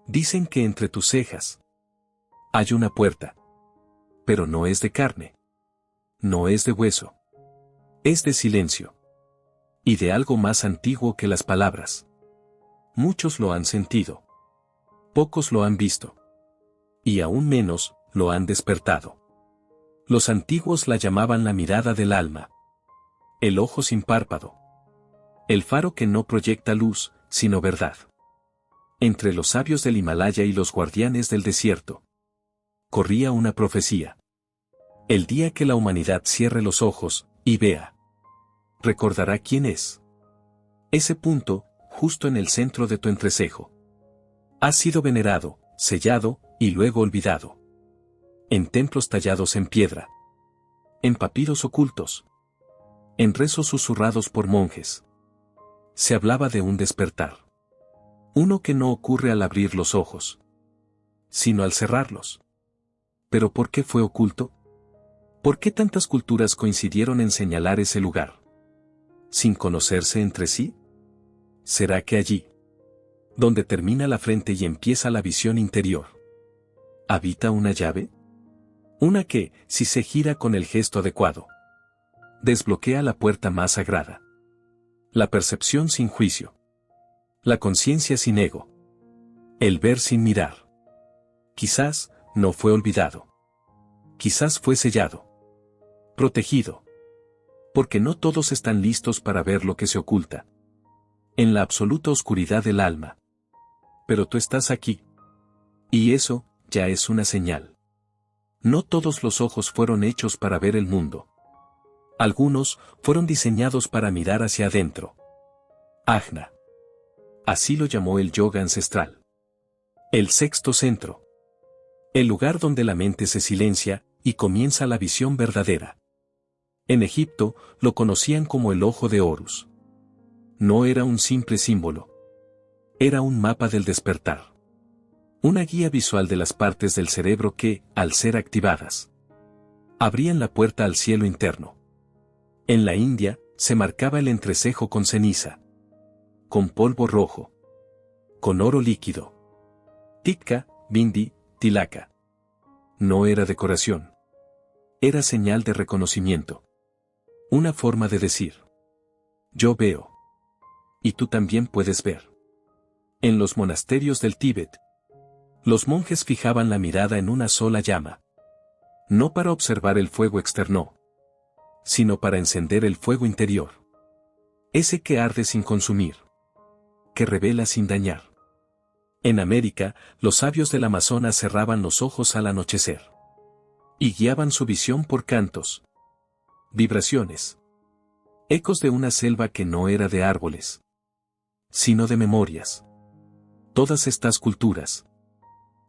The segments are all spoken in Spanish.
Dicen que entre tus cejas hay una puerta. Pero no es de carne. No es de hueso. Es de silencio. Y de algo más antiguo que las palabras. Muchos lo han sentido. Pocos lo han visto. Y aún menos, lo han despertado. Los antiguos la llamaban la mirada del alma. El ojo sin párpado. El faro que no proyecta luz, sino verdad. Entre los sabios del Himalaya y los guardianes del desierto, corría una profecía. El día que la humanidad cierre los ojos, y vea, recordará quién es. Ese punto, justo en el centro de tu entrecejo. Ha sido venerado, sellado, y luego olvidado. En templos tallados en piedra. En papiros ocultos. En rezos susurrados por monjes. Se hablaba de un despertar. Uno que no ocurre al abrir los ojos, sino al cerrarlos. ¿Pero por qué fue oculto? ¿Por qué tantas culturas coincidieron en señalar ese lugar? ¿Sin conocerse entre sí? ¿Será que allí, donde termina la frente y empieza la visión interior, habita una llave? Una que, si se gira con el gesto adecuado, desbloquea la puerta más sagrada. La percepción sin juicio. La conciencia sin ego. El ver sin mirar. Quizás, no fue olvidado. Quizás fue sellado. Protegido. Porque no todos están listos para ver lo que se oculta. En la absoluta oscuridad del alma. Pero tú estás aquí. Y eso, ya es una señal. No todos los ojos fueron hechos para ver el mundo. Algunos, fueron diseñados para mirar hacia adentro. Ajna. Así lo llamó el yoga ancestral. El sexto centro. El lugar donde la mente se silencia, y comienza la visión verdadera. En Egipto, lo conocían como el ojo de Horus. No era un simple símbolo. Era un mapa del despertar. Una guía visual de las partes del cerebro que, al ser activadas, abrían la puerta al cielo interno. En la India, se marcaba el entrecejo con ceniza. Con polvo rojo. Con oro líquido. Tikka, bindi, tilaka. No era decoración. Era señal de reconocimiento. Una forma de decir: yo veo. Y tú también puedes ver. En los monasterios del Tíbet, los monjes fijaban la mirada en una sola llama. No para observar el fuego externo, sino para encender el fuego interior. Ese que arde sin consumir. Que revela sin dañar. En América, los sabios del Amazonas cerraban los ojos al anochecer. Y guiaban su visión por cantos. Vibraciones. Ecos de una selva que no era de árboles, sino de memorias. Todas estas culturas,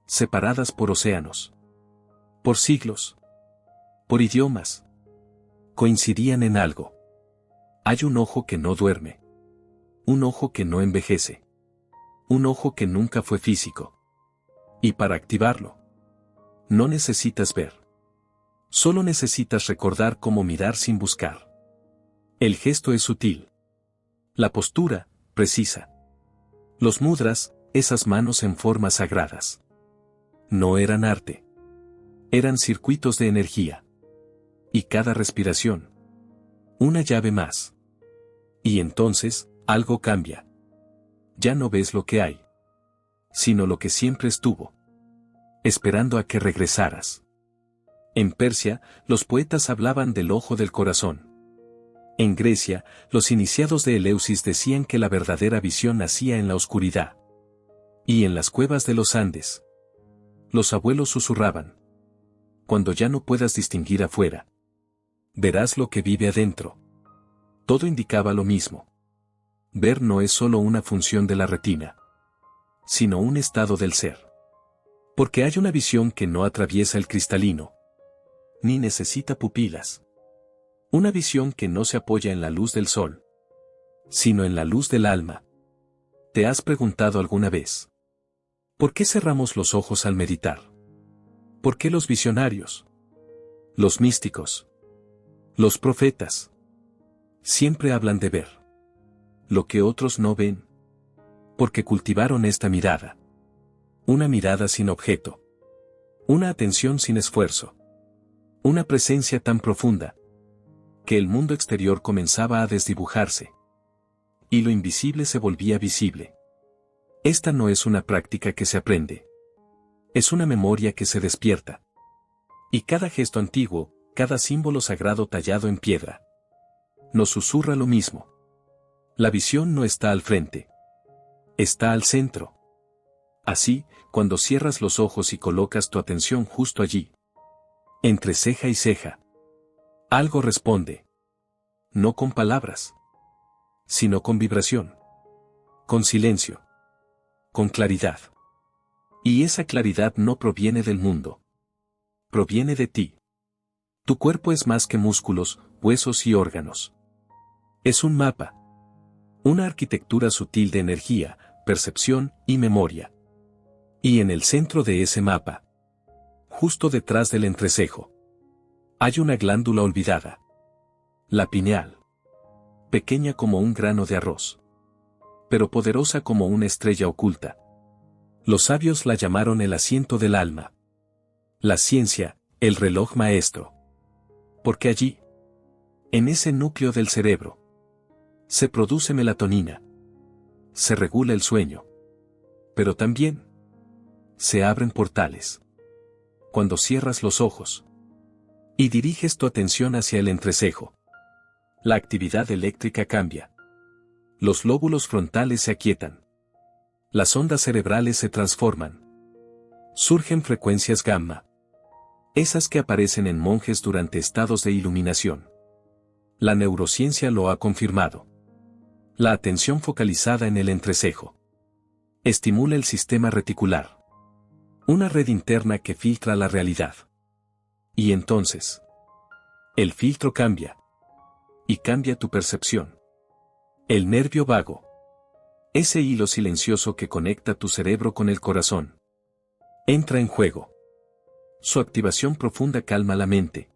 separadas por océanos, por siglos, por idiomas, coincidían en algo. Hay un ojo que no duerme. Un ojo que no envejece. Un ojo que nunca fue físico. Y para activarlo, no necesitas ver. Solo necesitas recordar cómo mirar sin buscar. El gesto es sutil. La postura, precisa. Los mudras, esas manos en formas sagradas. No eran arte. Eran circuitos de energía. Y cada respiración, una llave más. Y entonces, algo cambia. Ya no ves lo que hay, sino lo que siempre estuvo, esperando a que regresaras. En Persia, los poetas hablaban del ojo del corazón. En Grecia, los iniciados de Eleusis decían que la verdadera visión nacía en la oscuridad. Y en las cuevas de los Andes, los abuelos susurraban: cuando ya no puedas distinguir afuera, verás lo que vive adentro. Todo indicaba lo mismo. Ver no es solo una función de la retina, sino un estado del ser. Porque hay una visión que no atraviesa el cristalino, ni necesita pupilas. Una visión que no se apoya en la luz del sol, sino en la luz del alma. ¿Te has preguntado alguna vez por qué cerramos los ojos al meditar? ¿Por qué los visionarios, los místicos, los profetas, siempre hablan de ver lo que otros no ven? Porque cultivaron esta mirada. Una mirada sin objeto. Una atención sin esfuerzo. Una presencia tan profunda que el mundo exterior comenzaba a desdibujarse. Y lo invisible se volvía visible. Esta no es una práctica que se aprende. Es una memoria que se despierta. Y cada gesto antiguo, cada símbolo sagrado tallado en piedra, nos susurra lo mismo. La visión no está al frente. Está al centro. Así, cuando cierras los ojos y colocas tu atención justo allí, entre ceja y ceja, algo responde. No con palabras, sino con vibración, con silencio, con claridad. Y esa claridad no proviene del mundo. Proviene de ti. Tu cuerpo es más que músculos, huesos y órganos. Es un mapa. Una arquitectura sutil de energía, percepción y memoria. Y en el centro de ese mapa, justo detrás del entrecejo, hay una glándula olvidada. La pineal. Pequeña como un grano de arroz, pero poderosa como una estrella oculta. Los sabios la llamaron el asiento del alma. La ciencia, el reloj maestro. Porque allí, en ese núcleo del cerebro, se produce melatonina. Se regula el sueño. Pero también se abren portales. Cuando cierras los ojos y diriges tu atención hacia el entrecejo, la actividad eléctrica cambia. Los lóbulos frontales se aquietan. Las ondas cerebrales se transforman. Surgen frecuencias gamma. Esas que aparecen en monjes durante estados de iluminación. La neurociencia lo ha confirmado. La atención focalizada en el entrecejo estimula el sistema reticular. Una red interna que filtra la realidad. Y entonces, el filtro cambia. Y cambia tu percepción. El nervio vago. Ese hilo silencioso que conecta tu cerebro con el corazón. Entra en juego. Su activación profunda calma la mente.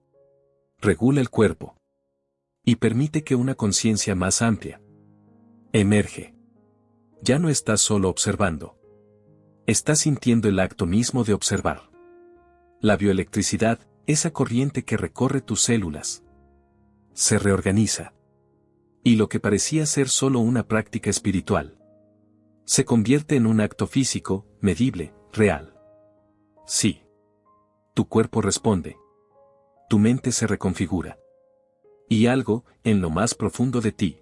Regula el cuerpo. Y permite que una conciencia más amplia emerge. Ya no estás solo observando. Estás sintiendo el acto mismo de observar. La bioelectricidad, esa corriente que recorre tus células, se reorganiza. Y lo que parecía ser solo una práctica espiritual, se convierte en un acto físico, medible, real. Sí. Tu cuerpo responde. Tu mente se reconfigura. Y algo, en lo más profundo de ti,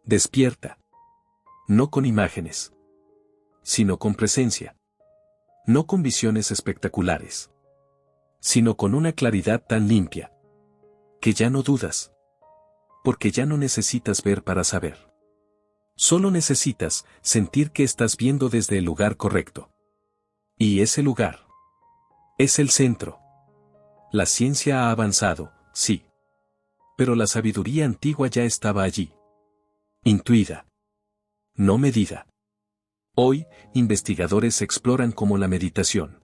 despierta. No con imágenes, sino con presencia. No con visiones espectaculares, sino con una claridad tan limpia, que ya no dudas. Porque ya no necesitas ver para saber. Solo necesitas sentir que estás viendo desde el lugar correcto. Y ese lugar es el centro. La ciencia ha avanzado, sí. Pero la sabiduría antigua ya estaba allí. Intuida. No medida. Hoy, investigadores exploran cómo la meditación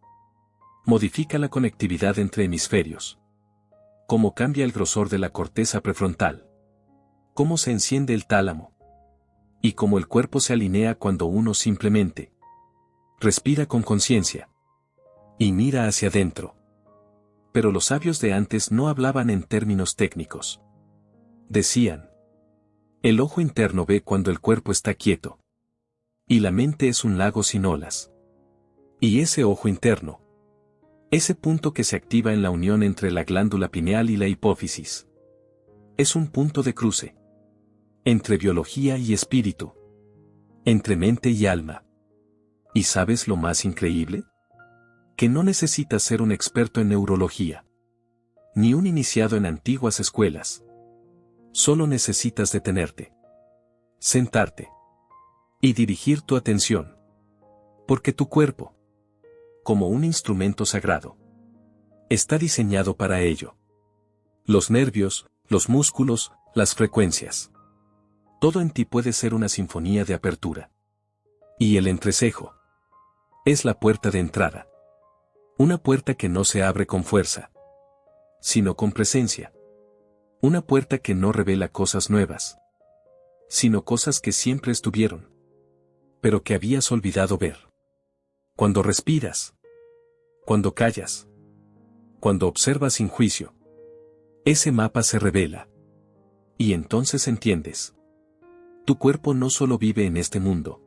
modifica la conectividad entre hemisferios. Cómo cambia el grosor de la corteza prefrontal. Cómo se enciende el tálamo. Y cómo el cuerpo se alinea cuando uno simplemente respira con conciencia y mira hacia adentro. Pero los sabios de antes no hablaban en términos técnicos. Decían: el ojo interno ve cuando el cuerpo está quieto. Y la mente es un lago sin olas. Y ese ojo interno, ese punto que se activa en la unión entre la glándula pineal y la hipófisis, es un punto de cruce. Entre biología y espíritu. Entre mente y alma. ¿Y sabes lo más increíble? Que no necesitas ser un experto en neurología. Ni un iniciado en antiguas escuelas. Solo necesitas detenerte. Sentarte. Y dirigir tu atención. Porque tu cuerpo, como un instrumento sagrado, está diseñado para ello. Los nervios, los músculos, las frecuencias. Todo en ti puede ser una sinfonía de apertura. Y el entrecejo es la puerta de entrada. Una puerta que no se abre con fuerza, sino con presencia. Una puerta que no revela cosas nuevas, sino cosas que siempre estuvieron, pero que habías olvidado ver. Cuando respiras. Cuando callas. Cuando observas sin juicio. Ese mapa se revela. Y entonces entiendes. Tu cuerpo no solo vive en este mundo.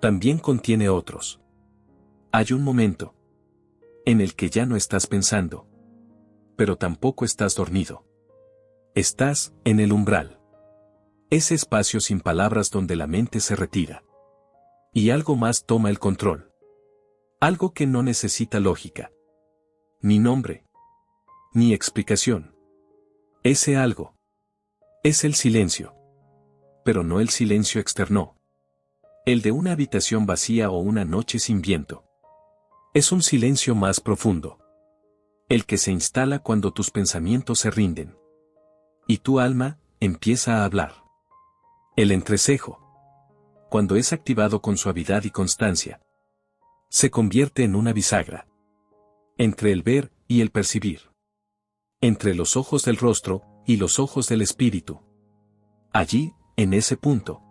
También contiene otros. Hay un momento en el que ya no estás pensando. Pero tampoco estás dormido. Estás en el umbral. Ese espacio sin palabras donde la mente se retira. Y algo más toma el control. Algo que no necesita lógica. Ni nombre. Ni explicación. Ese algo. Es el silencio. Pero no el silencio externo. El de una habitación vacía o una noche sin viento. Es un silencio más profundo. El que se instala cuando tus pensamientos se rinden. Y tu alma empieza a hablar. El entrecejo, cuando es activado con suavidad y constancia, se convierte en una bisagra. Entre el ver y el percibir. Entre los ojos del rostro y los ojos del espíritu. Allí, en ese punto,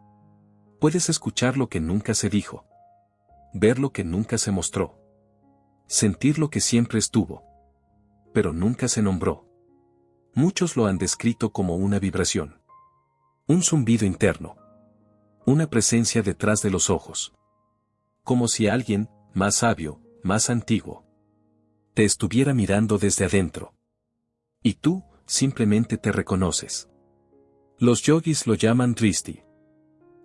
puedes escuchar lo que nunca se dijo. Ver lo que nunca se mostró. Sentir lo que siempre estuvo. Pero nunca se nombró. Muchos lo han descrito como una vibración. Un zumbido interno. Una presencia detrás de los ojos. Como si alguien, más sabio, más antiguo, te estuviera mirando desde adentro. Y tú, simplemente te reconoces. Los yogis lo llaman dristi.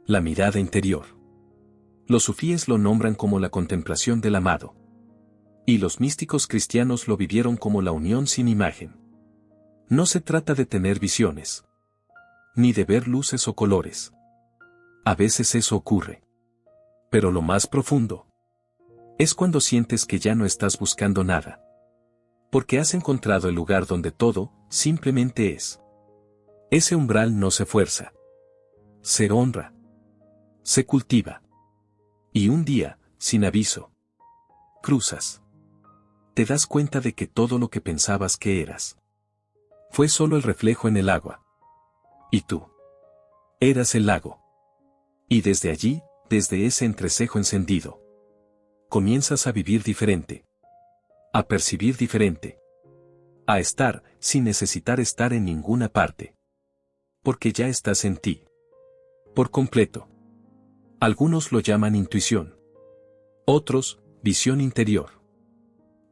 La mirada interior. Los sufíes lo nombran como la contemplación del amado. Y los místicos cristianos lo vivieron como la unión sin imagen. No se trata de tener visiones. Ni de ver luces o colores. A veces eso ocurre. Pero lo más profundo es cuando sientes que ya no estás buscando nada. Porque has encontrado el lugar donde todo, simplemente es. Ese umbral no se fuerza. Se honra. Se cultiva. Y un día, sin aviso, cruzas. Te das cuenta de que todo lo que pensabas que eras fue solo el reflejo en el agua. Y tú eras el lago. Y desde allí, desde ese entrecejo encendido, comienzas a vivir diferente. A percibir diferente. A estar, sin necesitar estar en ninguna parte. Porque ya estás en ti. Por completo. Algunos lo llaman intuición. Otros, visión interior.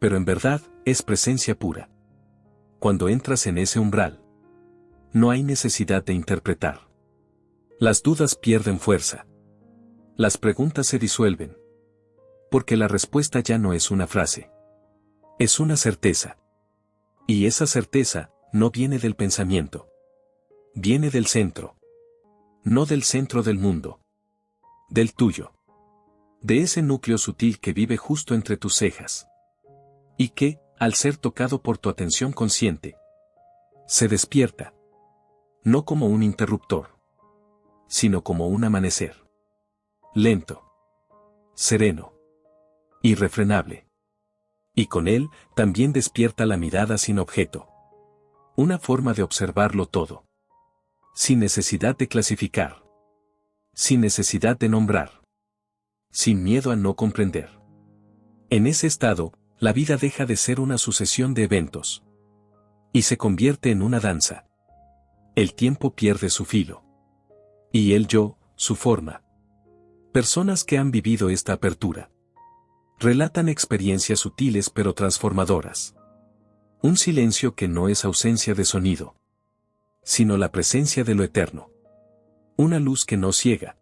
Pero en verdad, es presencia pura. Cuando entras en ese umbral, no hay necesidad de interpretar. Las dudas pierden fuerza. Las preguntas se disuelven. Porque la respuesta ya no es una frase. Es una certeza. Y esa certeza, no viene del pensamiento. Viene del centro. No del centro del mundo. Del tuyo. De ese núcleo sutil que vive justo entre tus cejas. Y que, al ser tocado por tu atención consciente, se despierta. No como un interruptor, sino como un amanecer. Lento. Sereno. Irrefrenable. Y con él, también despierta la mirada sin objeto. Una forma de observarlo todo. Sin necesidad de clasificar. Sin necesidad de nombrar. Sin miedo a no comprender. En ese estado, la vida deja de ser una sucesión de eventos. Y se convierte en una danza. El tiempo pierde su filo. Y el yo, su forma. Personas que han vivido esta apertura relatan experiencias sutiles pero transformadoras. Un silencio que no es ausencia de sonido, sino la presencia de lo eterno. Una luz que no ciega,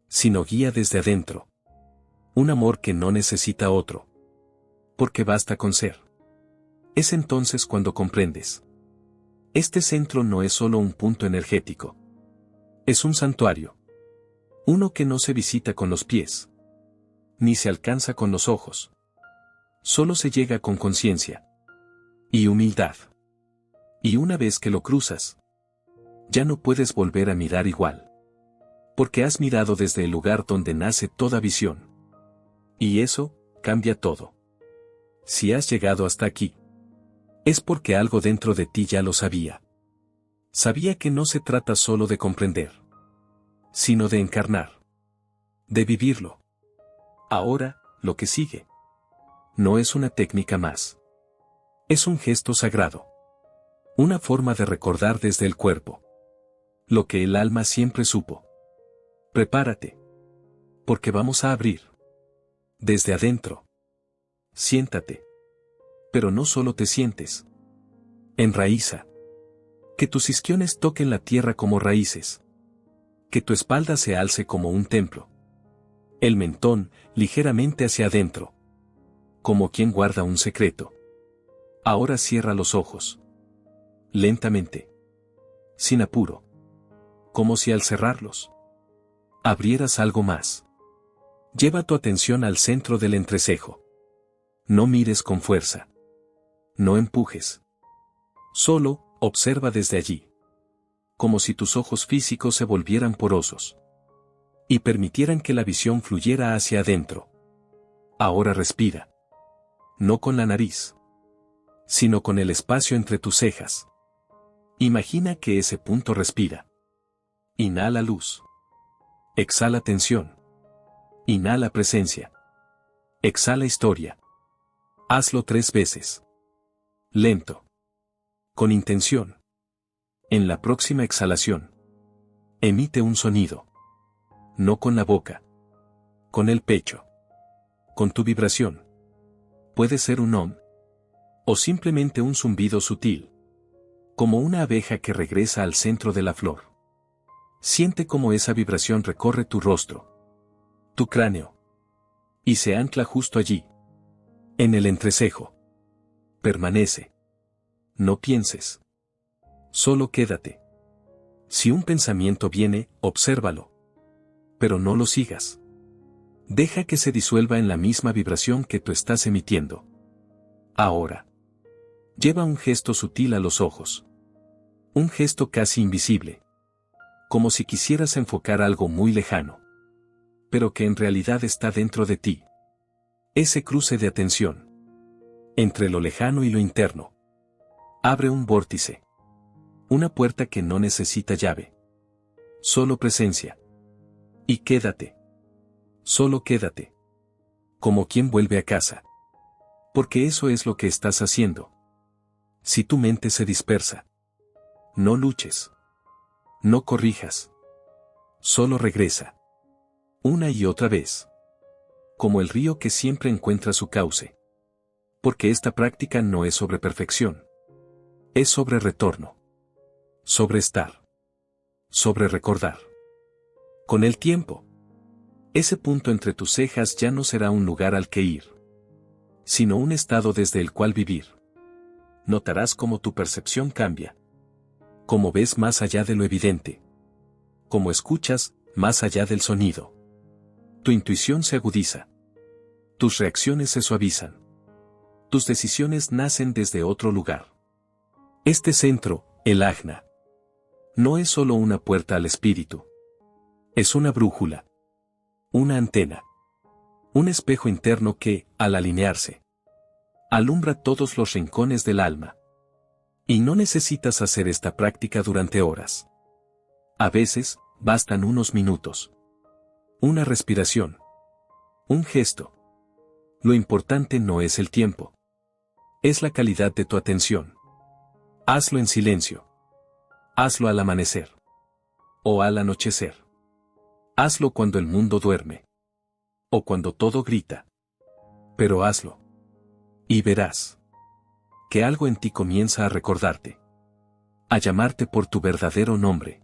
sino guía desde adentro. Un amor que no necesita otro, porque basta con ser. Es entonces cuando comprendes. Este centro no es solo un punto energético. Es un santuario. Uno que no se visita con los pies. Ni se alcanza con los ojos. Solo se llega con conciencia. Y humildad. Y una vez que lo cruzas, ya no puedes volver a mirar igual. Porque has mirado desde el lugar donde nace toda visión. Y eso, cambia todo. Si has llegado hasta aquí, es porque algo dentro de ti ya lo sabía. Sabía que no se trata solo de comprender, sino de encarnar. De vivirlo. Ahora, lo que sigue. No es una técnica más. Es un gesto sagrado. Una forma de recordar desde el cuerpo lo que el alma siempre supo. Prepárate. Porque vamos a abrir. Desde adentro. Siéntate. Pero no solo te sientes. Enraíza. Que tus isquiones toquen la tierra como raíces. Que tu espalda se alce como un templo. El mentón, ligeramente hacia adentro. Como quien guarda un secreto. Ahora cierra los ojos. Lentamente. Sin apuro. Como si al cerrarlos abrieras algo más. Lleva tu atención al centro del entrecejo. No mires con fuerza. No empujes. Solo, observa desde allí. Como si tus ojos físicos se volvieran porosos. Y permitieran que la visión fluyera hacia adentro. Ahora respira. No con la nariz. Sino con el espacio entre tus cejas. Imagina que ese punto respira. Inhala luz. Exhala tensión. Inhala presencia. Exhala historia. Hazlo 3 veces. Lento. Con intención. En la próxima exhalación. Emite un sonido. No con la boca. Con el pecho. Con tu vibración. Puede ser un om. O simplemente un zumbido sutil. Como una abeja que regresa al centro de la flor. Siente cómo esa vibración recorre tu rostro. Tu cráneo. Y se ancla justo allí. En el entrecejo. Permanece. No pienses. Solo quédate. Si un pensamiento viene, obsérvalo. Pero no lo sigas. Deja que se disuelva en la misma vibración que tú estás emitiendo. Ahora. Lleva un gesto sutil a los ojos. Un gesto casi invisible. Como si quisieras enfocar algo muy lejano. Pero que en realidad está dentro de ti. Ese cruce de atención. Entre lo lejano y lo interno. Abre un vórtice. Una puerta que no necesita llave. Solo presencia. Y quédate. Solo quédate. Como quien vuelve a casa. Porque eso es lo que estás haciendo. Si tu mente se dispersa. No luches. No corrijas. Solo regresa. Una y otra vez. Como el río que siempre encuentra su cauce. Porque esta práctica no es sobre perfección. Es sobre retorno. Sobre estar. Sobre recordar. Con el tiempo. Ese punto entre tus cejas ya no será un lugar al que ir. Sino un estado desde el cual vivir. Notarás cómo tu percepción cambia. Cómo ves más allá de lo evidente. Cómo escuchas, más allá del sonido. Tu intuición se agudiza. Tus reacciones se suavizan. Tus decisiones nacen desde otro lugar. Este centro, el ajna, no es solo una puerta al espíritu. Es una brújula. Una antena. Un espejo interno que, al alinearse, alumbra todos los rincones del alma. Y no necesitas hacer esta práctica durante horas. A veces, bastan unos minutos. Una respiración. Un gesto. Lo importante no es el tiempo. Es la calidad de tu atención. Hazlo en silencio. Hazlo al amanecer. O al anochecer. Hazlo cuando el mundo duerme. O cuando todo grita. Pero hazlo. Y verás que algo en ti comienza a recordarte. A llamarte por tu verdadero nombre.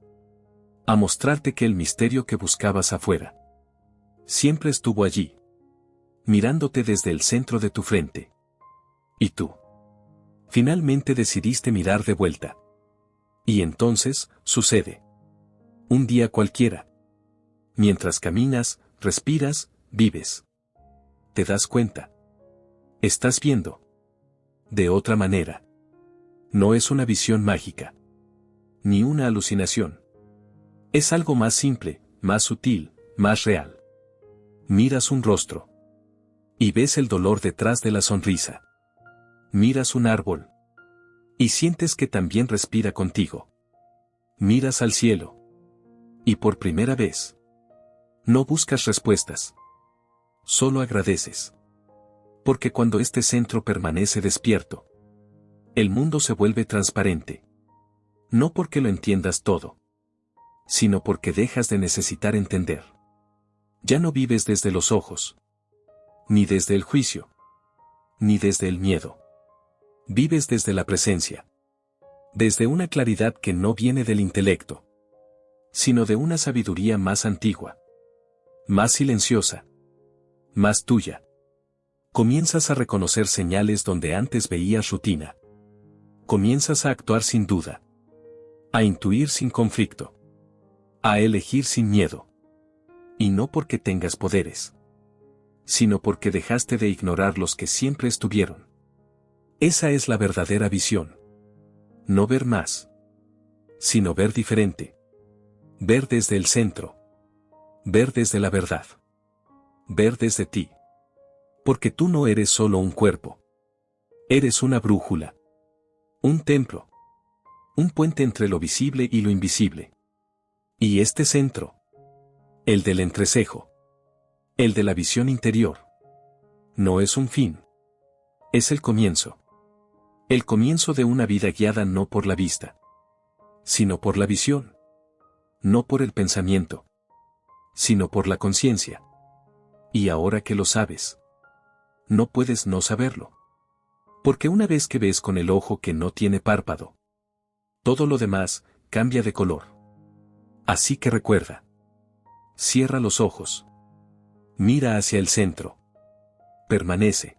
A mostrarte que el misterio que buscabas afuera siempre estuvo allí. Mirándote desde el centro de tu frente. Y tú. Finalmente decidiste mirar de vuelta. Y entonces, sucede. Un día cualquiera. Mientras caminas, respiras, vives. Te das cuenta. Estás viendo. De otra manera. No es una visión mágica. Ni una alucinación. Es algo más simple, más sutil, más real. Miras un rostro. Y ves el dolor detrás de la sonrisa. Miras un árbol. Y sientes que también respira contigo. Miras al cielo. Y por primera vez. No buscas respuestas. solo agradeces. Porque cuando este centro permanece despierto, el mundo se vuelve transparente. No porque lo entiendas todo, sino porque dejas de necesitar entender. Ya no vives desde los ojos, ni desde el juicio, ni desde el miedo. Vives desde la presencia. Desde una claridad que no viene del intelecto, sino de una sabiduría más antigua, más silenciosa, más tuya. Comienzas a reconocer señales donde antes veías rutina. Comienzas a actuar sin duda, a intuir sin conflicto, a elegir sin miedo. Y no porque tengas poderes, sino porque dejaste de ignorar los que siempre estuvieron. Esa es la verdadera visión. No ver más, sino ver diferente. Ver desde el centro. Ver desde la verdad. Ver desde ti. Porque tú no eres solo un cuerpo. Eres una brújula. Un templo. Un puente entre lo visible y lo invisible. Y este centro, el del entrecejo, el de la visión interior, no es un fin. Es el comienzo. El comienzo de una vida guiada no por la vista, sino por la visión. No por el pensamiento, sino por la conciencia. Y ahora que lo sabes, no puedes no saberlo. Porque una vez que ves con el ojo que no tiene párpado, todo lo demás cambia de color. Así que recuerda. Cierra los ojos. Mira hacia el centro. Permanece.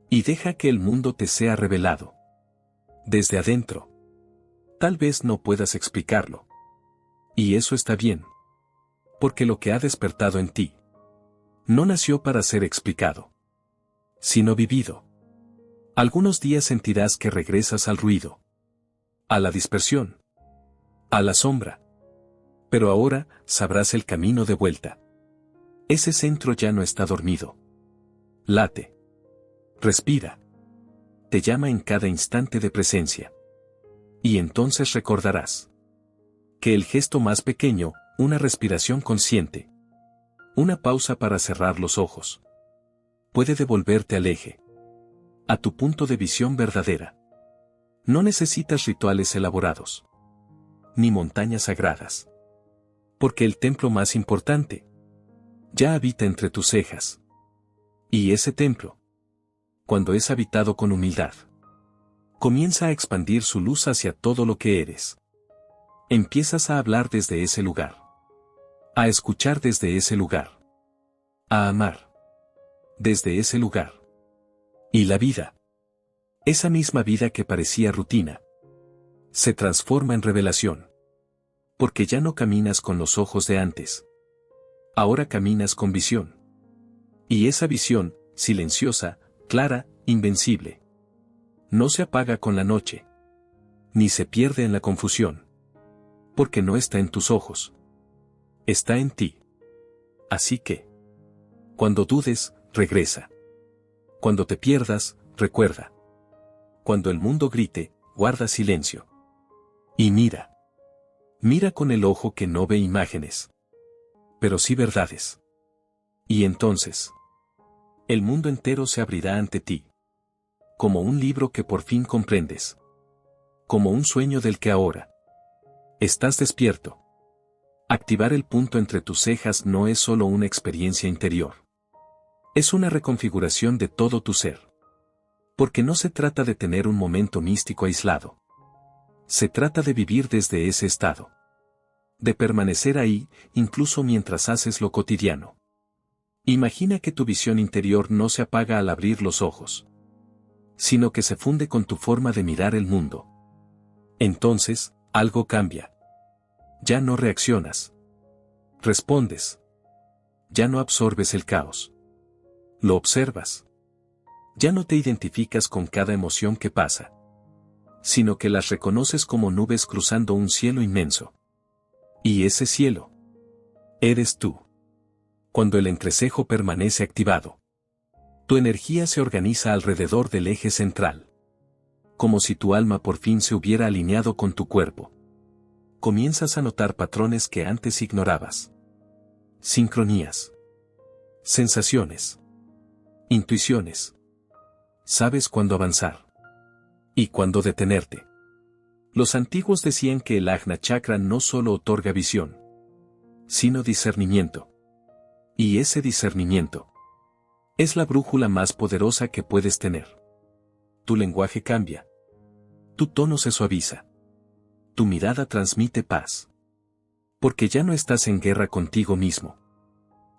Y deja que el mundo te sea revelado. Desde adentro. Tal vez no puedas explicarlo. Y eso está bien. Porque lo que ha despertado en ti no nació para ser explicado, sino vivido. Algunos días sentirás que regresas al ruido, a la dispersión, a la sombra. Pero ahora sabrás el camino de vuelta. Ese centro ya no está dormido. Late. Respira. Te llama en cada instante de presencia. Y entonces recordarás que el gesto más pequeño, una respiración consciente, una pausa para cerrar los ojos, puede devolverte al eje, a tu punto de visión verdadera. No necesitas rituales elaborados, ni montañas sagradas. Porque el templo más importante ya habita entre tus cejas. Y ese templo, cuando es habitado con humildad, comienza a expandir su luz hacia todo lo que eres. Empiezas a hablar desde ese lugar, a escuchar desde ese lugar, a amar desde ese lugar. Y la vida, esa misma vida que parecía rutina, se transforma en revelación. Porque ya no caminas con los ojos de antes. Ahora caminas con visión. Y esa visión, silenciosa, clara, invencible, no se apaga con la noche, ni se pierde en la confusión. Porque no está en tus ojos. Está en ti. Así que, cuando dudes, regresa. Cuando te pierdas, recuerda. Cuando el mundo grite, guarda silencio. Y mira. Mira con el ojo que no ve imágenes, pero sí verdades. Y entonces, el mundo entero se abrirá ante ti. Como un libro que por fin comprendes. Como un sueño del que ahora estás despierto. Activar el punto entre tus cejas no es solo una experiencia interior. Es una reconfiguración de todo tu ser. Porque no se trata de tener un momento místico aislado. Se trata de vivir desde ese estado. De permanecer ahí, incluso mientras haces lo cotidiano. Imagina que tu visión interior no se apaga al abrir los ojos, sino que se funde con tu forma de mirar el mundo. Entonces, algo cambia. Ya no reaccionas. Respondes. Ya no absorbes el caos. Lo observas. Ya no te identificas con cada emoción que pasa, sino que las reconoces como nubes cruzando un cielo inmenso. Y ese cielo eres tú. Cuando el entrecejo permanece activado, tu energía se organiza alrededor del eje central. Como si tu alma por fin se hubiera alineado con tu cuerpo. Comienzas a notar patrones que antes ignorabas. Sincronías. Sensaciones. Intuiciones. Sabes cuándo avanzar. Y cuándo detenerte. Los antiguos decían que el Ajna Chakra no solo otorga visión, sino discernimiento. Y ese discernimiento es la brújula más poderosa que puedes tener. Tu lenguaje cambia. Tu tono se suaviza. Tu mirada transmite paz. Porque ya no estás en guerra contigo mismo.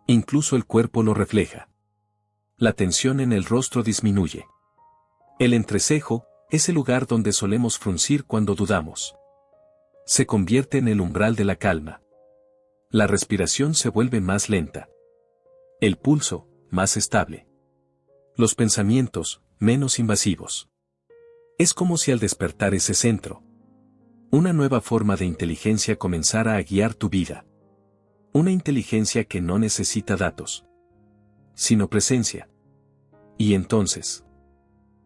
Incluso el cuerpo lo refleja. La tensión en el rostro disminuye. El entrecejo es el lugar donde solemos fruncir cuando dudamos. Se convierte en el umbral de la calma. La respiración se vuelve más lenta. El pulso, más estable. Los pensamientos, menos invasivos. Es como si al despertar ese centro, una nueva forma de inteligencia comenzara a guiar tu vida. Una inteligencia que no necesita datos, sino presencia. Y entonces,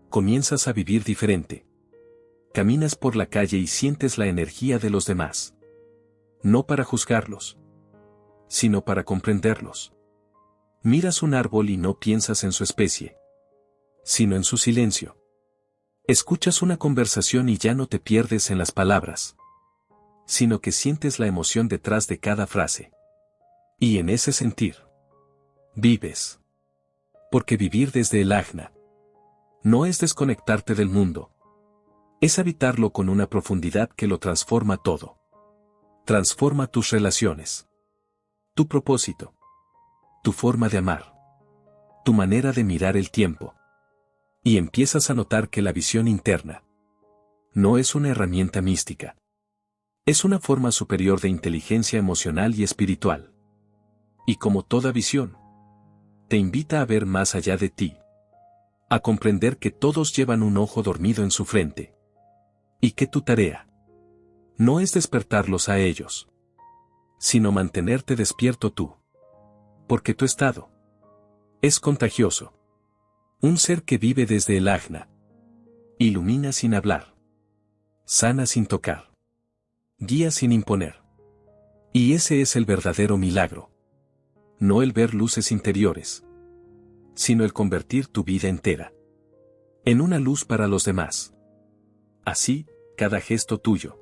comienzas a vivir diferente. Caminas por la calle y sientes la energía de los demás. No para juzgarlos, sino para comprenderlos. Miras un árbol y no piensas en su especie, sino en su silencio. Escuchas una conversación y ya no te pierdes en las palabras, sino que sientes la emoción detrás de cada frase. Y en ese sentir, vives. Porque vivir desde el Ajna no es desconectarte del mundo. Es habitarlo con una profundidad que lo transforma todo. Transforma tus relaciones. Tu propósito. Tu forma de amar. Tu manera de mirar el tiempo. Y empiezas a notar que la visión interna no es una herramienta mística. Es una forma superior de inteligencia emocional y espiritual. Y como toda visión, te invita a ver más allá de ti. A comprender que todos llevan un ojo dormido en su frente. Y que tu tarea no es despertarlos a ellos, sino mantenerte despierto tú. Porque tu estado es contagioso. Un ser que vive desde el Ajna. Ilumina sin hablar. Sana sin tocar. Guía sin imponer. Y ese es el verdadero milagro. No el ver luces interiores, sino el convertir tu vida entera en una luz para los demás. Así, cada gesto tuyo,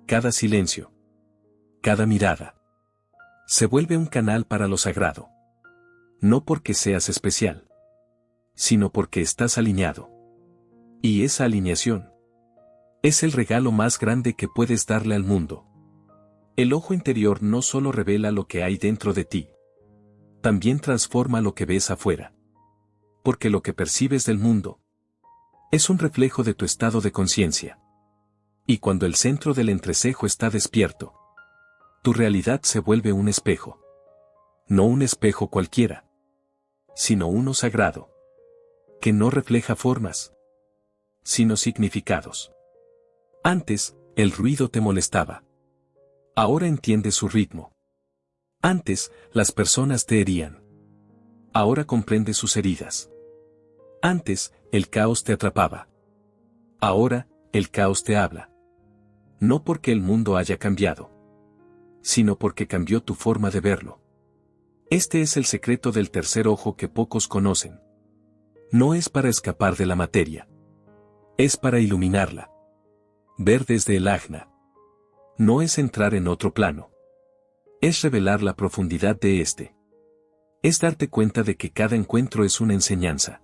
cada silencio, cada mirada, se vuelve un canal para lo sagrado. No porque seas especial, sino porque estás alineado. Y esa alineación es el regalo más grande que puedes darle al mundo. El ojo interior no solo revela lo que hay dentro de ti, también transforma lo que ves afuera. Porque lo que percibes del mundo es un reflejo de tu estado de conciencia. Y cuando el centro del entrecejo está despierto, tu realidad se vuelve un espejo. No un espejo cualquiera, sino uno sagrado, que no refleja formas, sino significados. Antes, el ruido te molestaba. Ahora entiendes su ritmo. Antes, las personas te herían. Ahora comprendes sus heridas. Antes, el caos te atrapaba. Ahora, el caos te habla. No porque el mundo haya cambiado, sino porque cambió tu forma de verlo. Este es el secreto del tercer ojo que pocos conocen. No es para escapar de la materia. Es para iluminarla. Ver desde el Ajna no es entrar en otro plano. Es revelar la profundidad de este. Es darte cuenta de que cada encuentro es una enseñanza.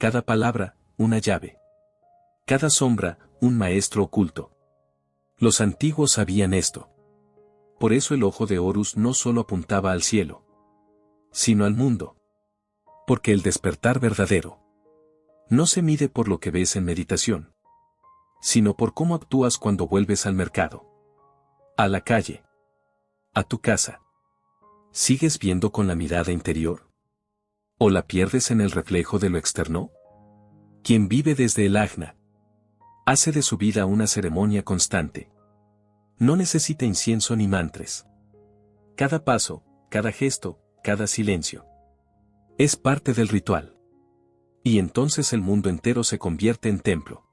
Cada palabra, una llave. Cada sombra, un maestro oculto. Los antiguos sabían esto. Por eso el ojo de Horus no solo apuntaba al cielo, sino al mundo. Porque el despertar verdadero no se mide por lo que ves en meditación, sino por cómo actúas cuando vuelves al mercado, a la calle, a tu casa. ¿Sigues viendo con la mirada interior? ¿O la pierdes en el reflejo de lo externo? Quien vive desde el Ajna hace de su vida una ceremonia constante. No necesita incienso ni mantras. Cada paso, cada gesto, cada silencio es parte del ritual. Y entonces el mundo entero se convierte en templo.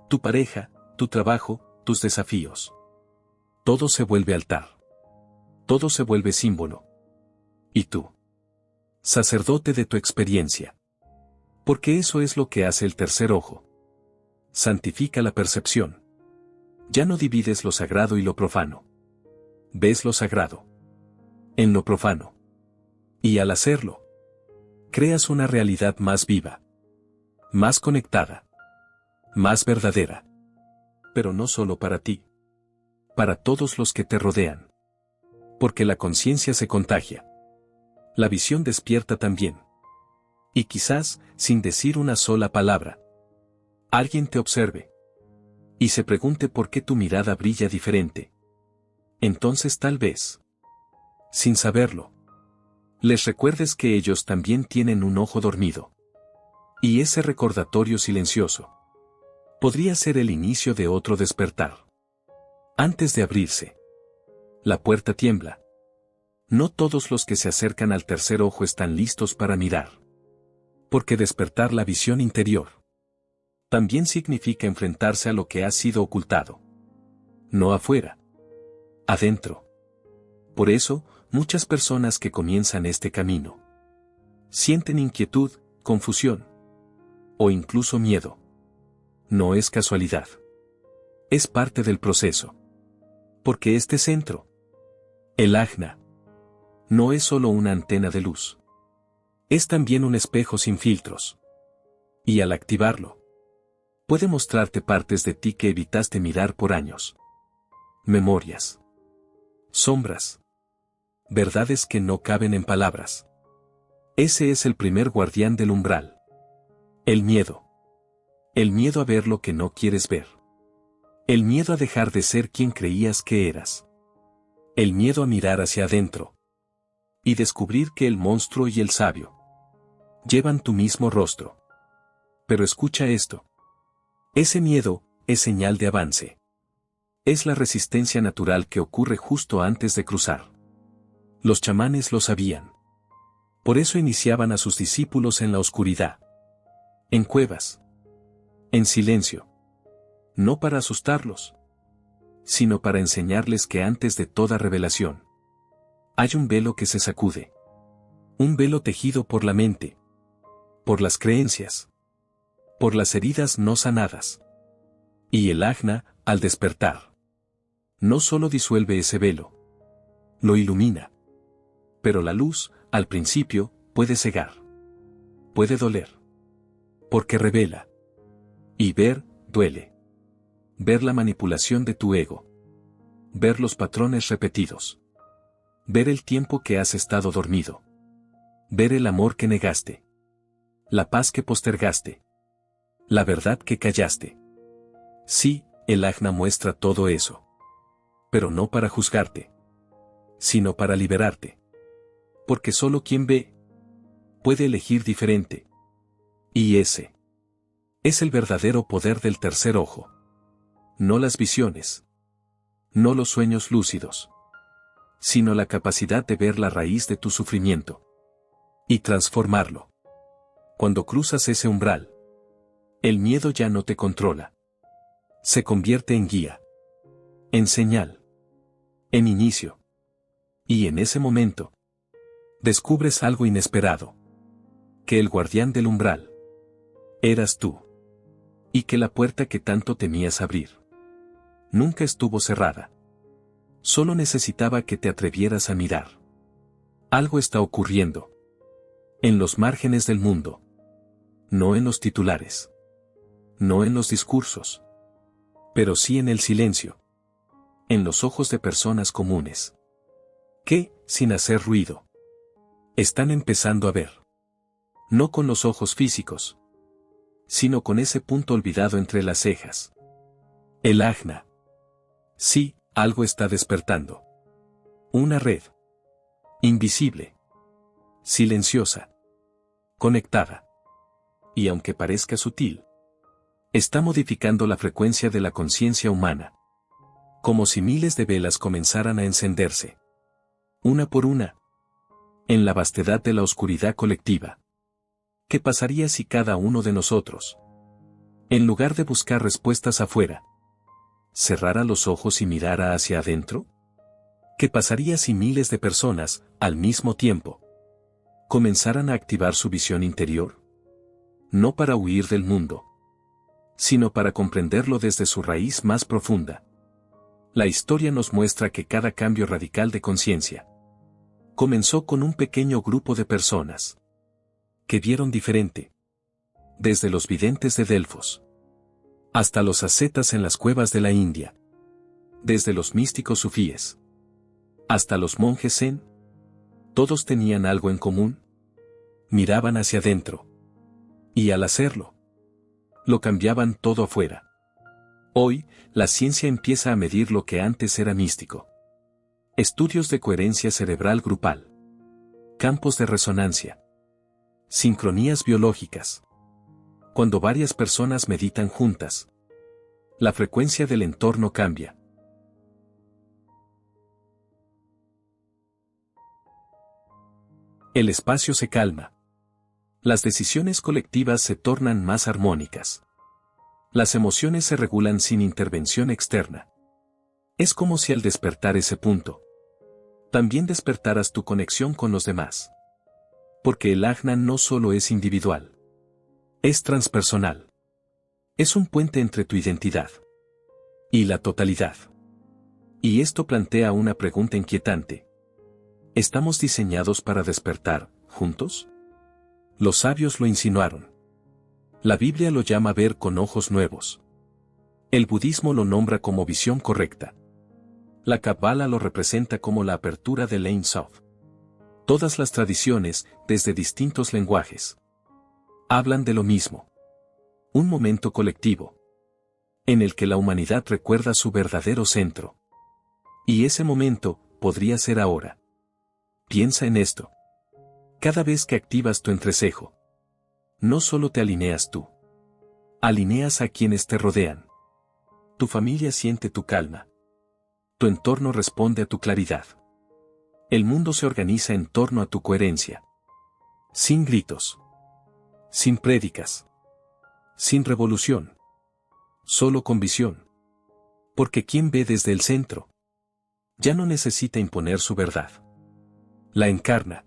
Tu pareja, tu trabajo, tus desafíos. Todo se vuelve altar. Todo se vuelve símbolo. ¿Y tú? Sacerdote de tu experiencia. Porque eso es lo que hace el tercer ojo. Santifica la percepción. Ya no divides lo sagrado y lo profano. Ves lo sagrado en lo profano. Y al hacerlo, creas una realidad más viva, más conectada, más verdadera. Pero no solo para ti, para todos los que te rodean. Porque la conciencia se contagia. La visión despierta también. Y quizás, sin decir una sola palabra, alguien te observe y se pregunte por qué tu mirada brilla diferente. Entonces tal vez, sin saberlo, les recuerdes que ellos también tienen un ojo dormido. Y ese recordatorio silencioso podría ser el inicio de otro despertar. Antes de abrirse, la puerta tiembla. No todos los que se acercan al tercer ojo están listos para mirar. Porque despertar la visión interior también significa enfrentarse a lo que ha sido ocultado. No afuera, adentro. Por eso, muchas personas que comienzan este camino sienten inquietud, confusión o incluso miedo. No es casualidad. Es parte del proceso. Porque este centro, el ajna, no es solo una antena de luz. Es también un espejo sin filtros. Y al activarlo, puede mostrarte partes de ti que evitaste mirar por años. Memorias. Sombras. Verdades que no caben en palabras. Ese es el primer guardián del umbral. El miedo. El miedo a ver lo que no quieres ver. El miedo a dejar de ser quien creías que eras. El miedo a mirar hacia adentro y descubrir que el monstruo y el sabio llevan tu mismo rostro. Pero escucha esto. Ese miedo es señal de avance. Es la resistencia natural que ocurre justo antes de cruzar. Los chamanes lo sabían. Por eso iniciaban a sus discípulos en la oscuridad. En cuevas. En silencio. No para asustarlos, sino para enseñarles que antes de toda revelación, hay un velo que se sacude. Un velo tejido por la mente, por las creencias, por las heridas no sanadas. Y el ajna, al despertar, no solo disuelve ese velo, lo ilumina. Pero la luz, al principio, puede cegar. Puede doler. Porque revela. Y ver, duele. Ver la manipulación de tu ego. Ver los patrones repetidos. Ver el tiempo que has estado dormido. Ver el amor que negaste. La paz que postergaste. La verdad que callaste. Sí, el ajna muestra todo eso. Pero no para juzgarte, sino para liberarte. Porque solo quien ve puede elegir diferente. Y ese es el verdadero poder del tercer ojo. No las visiones, no los sueños lúcidos, sino la capacidad de ver la raíz de tu sufrimiento y transformarlo. Cuando cruzas ese umbral, el miedo ya no te controla. Se convierte en guía, en señal, en inicio. Y en ese momento, descubres algo inesperado. Que el guardián del umbral eras tú. Y que la puerta que tanto temías abrir nunca estuvo cerrada. Solo necesitaba que te atrevieras a mirar. Algo está ocurriendo. En los márgenes del mundo. No en los titulares. No en los discursos. Pero sí en el silencio. En los ojos de personas comunes. Que, sin hacer ruido, están empezando a ver. No con los ojos físicos, sino con ese punto olvidado entre las cejas. El ajna. Sí, algo está despertando. Una red. Invisible. Silenciosa. Conectada. Y aunque parezca sutil, está modificando la frecuencia de la conciencia humana. Como si miles de velas comenzaran a encenderse. Una por una. En la vastedad de la oscuridad colectiva. ¿Qué pasaría si cada uno de nosotros, en lugar de buscar respuestas afuera, cerrara los ojos y mirara hacia adentro? ¿Qué pasaría si miles de personas, al mismo tiempo, comenzaran a activar su visión interior. No para huir del mundo, sino para comprenderlo desde su raíz más profunda. La historia nos muestra que cada cambio radical de conciencia comenzó con un pequeño grupo de personas que vieron diferente. Desde los videntes de Delfos hasta los ascetas en las cuevas de la India. Desde los místicos sufíes hasta los monjes zen. Todos tenían algo en común. Miraban hacia adentro. Y al hacerlo, lo cambiaban todo afuera. Hoy, la ciencia empieza a medir lo que antes era místico. Estudios de coherencia cerebral grupal. Campos de resonancia. Sincronías biológicas. Cuando varias personas meditan juntas, la frecuencia del entorno cambia. El espacio se calma. Las decisiones colectivas se tornan más armónicas. Las emociones se regulan sin intervención externa. Es como si al despertar ese punto, también despertaras tu conexión con los demás. Porque el ajna no solo es individual. Es transpersonal. Es un puente entre tu identidad y la totalidad. Y esto plantea una pregunta inquietante. ¿Estamos diseñados para despertar, juntos? Los sabios lo insinuaron. La Biblia lo llama ver con ojos nuevos. El budismo lo nombra como visión correcta. La Kabbalah lo representa como la apertura del Ein Sof. Todas las tradiciones, desde distintos lenguajes, hablan de lo mismo. Un momento colectivo, en el que la humanidad recuerda su verdadero centro. Y ese momento, podría ser ahora. Piensa en esto. Cada vez que activas tu entrecejo, no solo te alineas tú. Alineas a quienes te rodean. Tu familia siente tu calma. Tu entorno responde a tu claridad. El mundo se organiza en torno a tu coherencia. Sin gritos. Sin prédicas. Sin revolución. Solo con visión. Porque quien ve desde el centro, ya no necesita imponer su verdad. La encarna.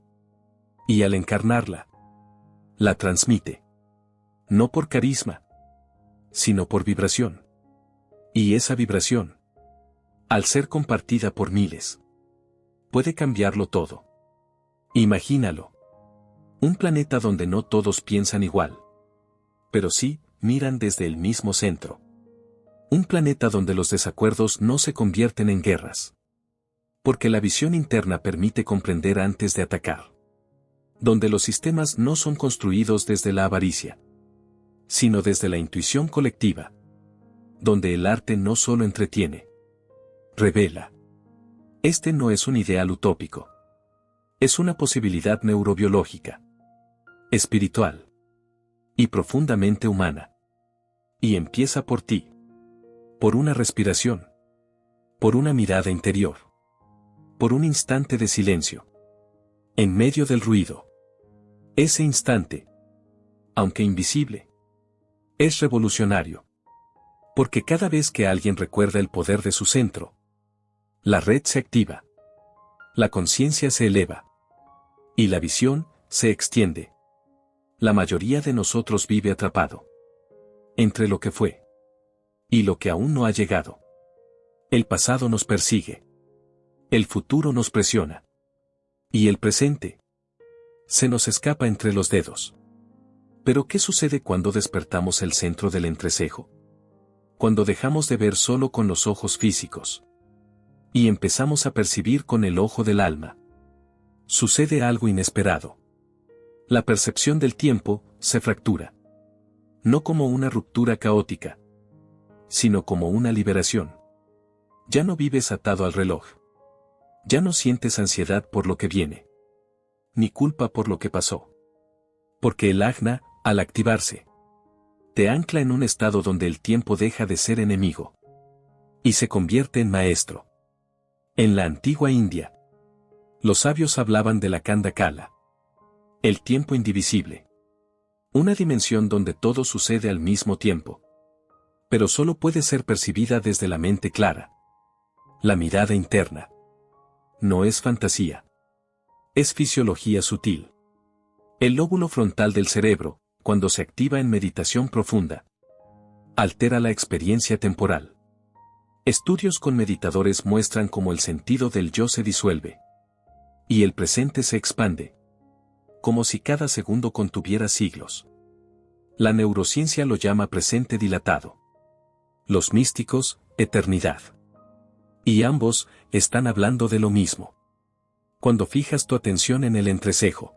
Y al encarnarla, la transmite. No por carisma, sino por vibración. Y esa vibración, al ser compartida por miles, puede cambiarlo todo. Imagínalo. Un planeta donde no todos piensan igual, pero sí, miran desde el mismo centro. Un planeta donde los desacuerdos no se convierten en guerras. Porque la visión interna permite comprender antes de atacar. Donde los sistemas no son construidos desde la avaricia, sino desde la intuición colectiva. Donde el arte no solo entretiene, revela. Este no es un ideal utópico. Es una posibilidad neurobiológica, espiritual y profundamente humana. Y empieza por ti. Por una respiración. Por una mirada interior. Por un instante de silencio. En medio del ruido. Ese instante, aunque invisible, es revolucionario. Porque cada vez que alguien recuerda el poder de su centro, la red se activa. La conciencia se eleva. Y la visión se extiende. La mayoría de nosotros vive atrapado entre lo que fue y lo que aún no ha llegado. El pasado nos persigue. El futuro nos presiona. Y el presente se nos escapa entre los dedos. Pero ¿qué sucede cuando despertamos el centro del entrecejo? Cuando dejamos de ver solo con los ojos físicos y empezamos a percibir con el ojo del alma. Sucede algo inesperado. La percepción del tiempo se fractura. No como una ruptura caótica, sino como una liberación. Ya no vives atado al reloj. Ya no sientes ansiedad por lo que viene, ni culpa por lo que pasó. Porque el ajna, al activarse, te ancla en un estado donde el tiempo deja de ser enemigo y se convierte en maestro. En la antigua India, los sabios hablaban de la Kanda Kala, el tiempo indivisible. Una dimensión donde todo sucede al mismo tiempo, pero solo puede ser percibida desde la mente clara. La mirada interna. No es fantasía. Es fisiología sutil. El lóbulo frontal del cerebro, cuando se activa en meditación profunda, altera la experiencia temporal. Estudios con meditadores muestran cómo el sentido del yo se disuelve y el presente se expande, como si cada segundo contuviera siglos. La neurociencia lo llama presente dilatado. Los místicos, eternidad. Y ambos están hablando de lo mismo. Cuando fijas tu atención en el entrecejo,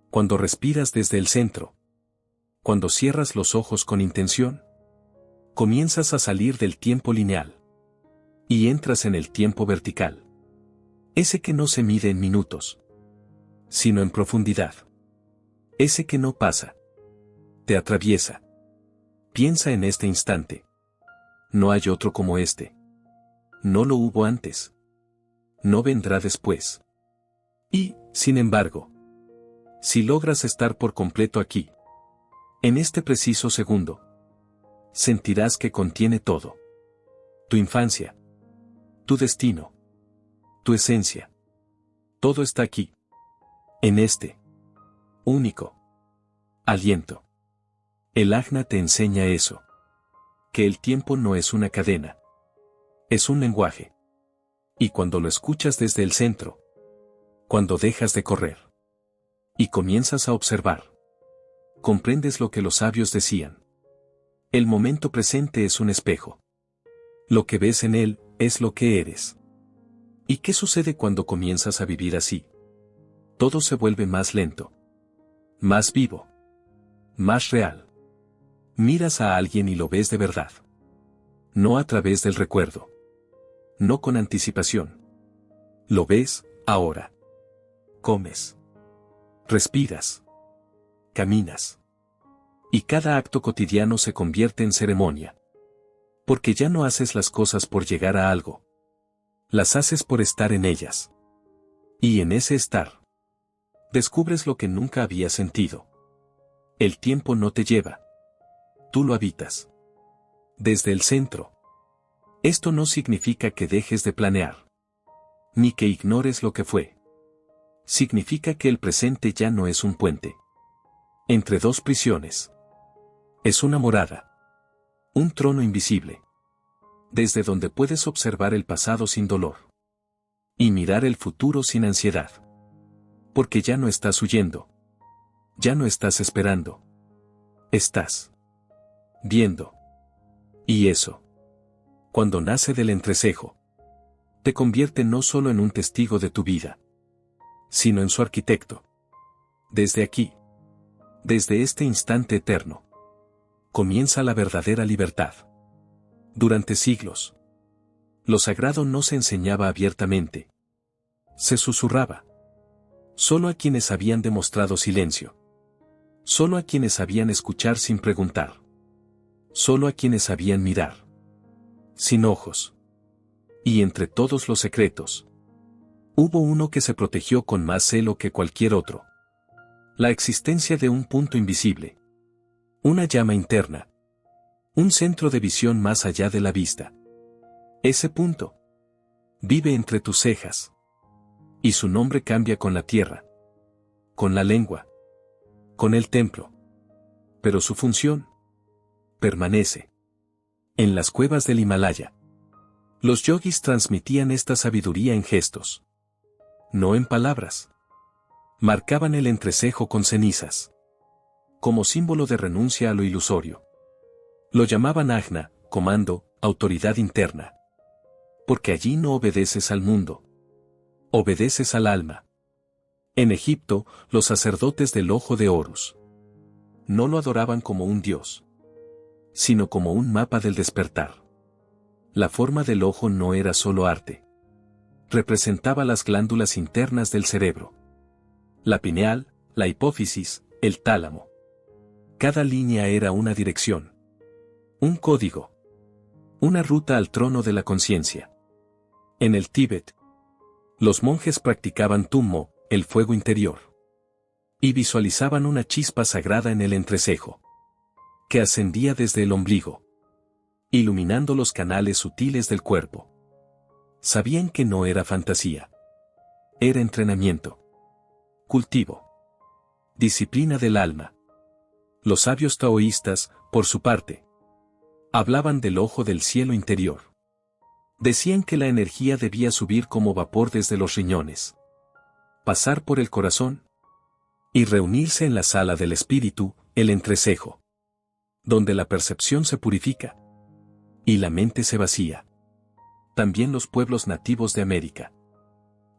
cuando respiras desde el centro, cuando cierras los ojos con intención, comienzas a salir del tiempo lineal y entras en el tiempo vertical. Ese que no se mide en minutos, sino en profundidad. Ese que no pasa, te atraviesa. Piensa en este instante. No hay otro como este. No lo hubo antes. No vendrá después. Y, sin embargo, si logras estar por completo aquí, en este preciso segundo, sentirás que contiene todo. Tu infancia, tu destino, tu esencia. Todo está aquí. En este único aliento. El ajna te enseña eso. Que el tiempo no es una cadena. Es un lenguaje. Y cuando lo escuchas desde el centro, cuando dejas de correr y comienzas a observar, comprendes lo que los sabios decían. El momento presente es un espejo. Lo que ves en él es lo que eres. ¿Y qué sucede cuando comienzas a vivir así? Todo se vuelve más lento, más vivo, más real. Miras a alguien y lo ves de verdad. No a través del recuerdo. No con anticipación. Lo ves, ahora. Comes. Respiras. Caminas. Y cada acto cotidiano se convierte en ceremonia. Porque ya no haces las cosas por llegar a algo. Las haces por estar en ellas. Y en ese estar, descubres lo que nunca habías sentido. El tiempo no te lleva. Tú lo habitas. Desde el centro. Esto no significa que dejes de planear. Ni que ignores lo que fue. Significa que el presente ya no es un puente entre dos prisiones. Es una morada. Un trono invisible. Desde donde puedes observar el pasado sin dolor. Y mirar el futuro sin ansiedad. Porque ya no estás huyendo. Ya no estás esperando. Estás viendo. Y eso, cuando nace del entrecejo, te convierte no solo en un testigo de tu vida, sino en su arquitecto. Desde aquí, desde este instante eterno, comienza la verdadera libertad. Durante siglos, lo sagrado no se enseñaba abiertamente. Se susurraba. Solo a quienes habían demostrado silencio. Solo a quienes sabían escuchar sin preguntar. Solo a quienes sabían mirar. Sin ojos. Y entre todos los secretos, hubo uno que se protegió con más celo que cualquier otro. La existencia de un punto invisible. Una llama interna. Un centro de visión más allá de la vista. Ese punto vive entre tus cejas. Y su nombre cambia con la tierra. Con la lengua. Con el templo. Pero su función permanece. En las cuevas del Himalaya, los yogis transmitían esta sabiduría en gestos. No en palabras. Marcaban el entrecejo con cenizas. Como símbolo de renuncia a lo ilusorio. Lo llamaban ajna, comando, autoridad interna. Porque allí no obedeces al mundo. Obedeces al alma. En Egipto, los sacerdotes del ojo de Horus no lo adoraban como un dios, sino como un mapa del despertar. La forma del ojo no era solo arte. Representaba las glándulas internas del cerebro. La pineal, la hipófisis, el tálamo. Cada línea era una dirección. Un código. Una ruta al trono de la conciencia. En el Tíbet, los monjes practicaban tummo, el fuego interior. Y visualizaban una chispa sagrada en el entrecejo, que ascendía desde el ombligo, iluminando los canales sutiles del cuerpo. Sabían que no era fantasía. Era entrenamiento. Cultivo. Disciplina del alma. Los sabios taoístas, por su parte, hablaban del ojo del cielo interior. Decían que la energía debía subir como vapor desde los riñones, pasar por el corazón y reunirse en la sala del espíritu, el entrecejo, donde la percepción se purifica y la mente se vacía. También los pueblos nativos de América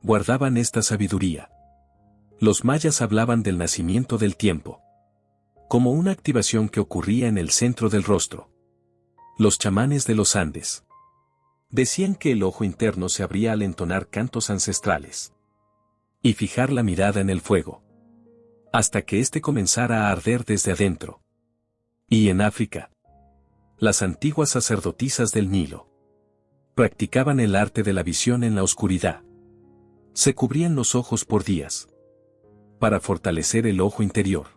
guardaban esta sabiduría. Los mayas hablaban del nacimiento del tiempo, como una activación que ocurría en el centro del rostro. Los chamanes de los Andes decían que el ojo interno se abría al entonar cantos ancestrales y fijar la mirada en el fuego, hasta que éste comenzara a arder desde adentro. Y en África, las antiguas sacerdotisas del Nilo practicaban el arte de la visión en la oscuridad. Se cubrían los ojos por días para fortalecer el ojo interior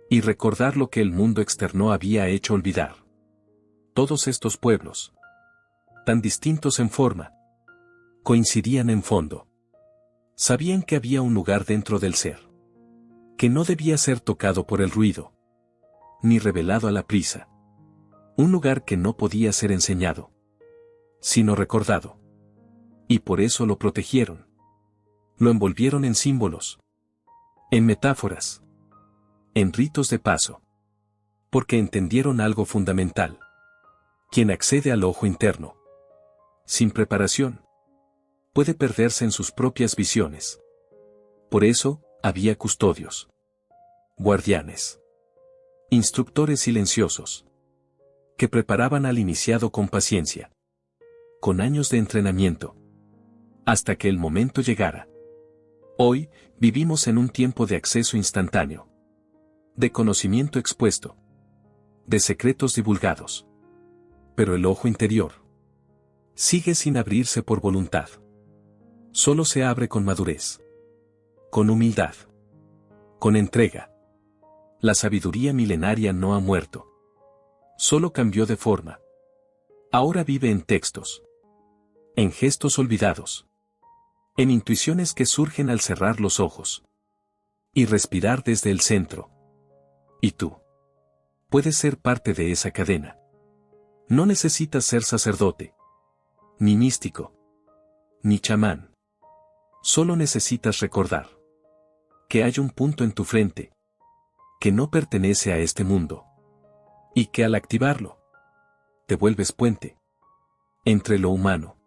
y recordar lo que el mundo externo había hecho olvidar. Todos estos pueblos, tan distintos en forma, coincidían en fondo. Sabían que había un lugar dentro del ser que no debía ser tocado por el ruido, ni revelado a la prisa. Un lugar que no podía ser enseñado, sino recordado. Y por eso lo protegieron. Lo envolvieron en símbolos, en metáforas, en ritos de paso. Porque entendieron algo fundamental. Quien accede al ojo interno, sin preparación, puede perderse en sus propias visiones. Por eso, había custodios, guardianes, instructores silenciosos, que preparaban al iniciado con paciencia, con años de entrenamiento, hasta que el momento llegara. Hoy, vivimos en un tiempo de acceso instantáneo, de conocimiento expuesto, de secretos divulgados. Pero el ojo interior sigue sin abrirse por voluntad. Solo se abre con madurez, con humildad, con entrega. La sabiduría milenaria no ha muerto. Solo cambió de forma. Ahora vive en textos, en gestos olvidados, en intuiciones que surgen al cerrar los ojos y respirar desde el centro. Y tú puedes ser parte de esa cadena. No necesitas ser sacerdote, ni místico, ni chamán. Solo necesitas recordar que hay un punto en tu frente que no pertenece a este mundo y que al activarlo te vuelves puente entre lo humano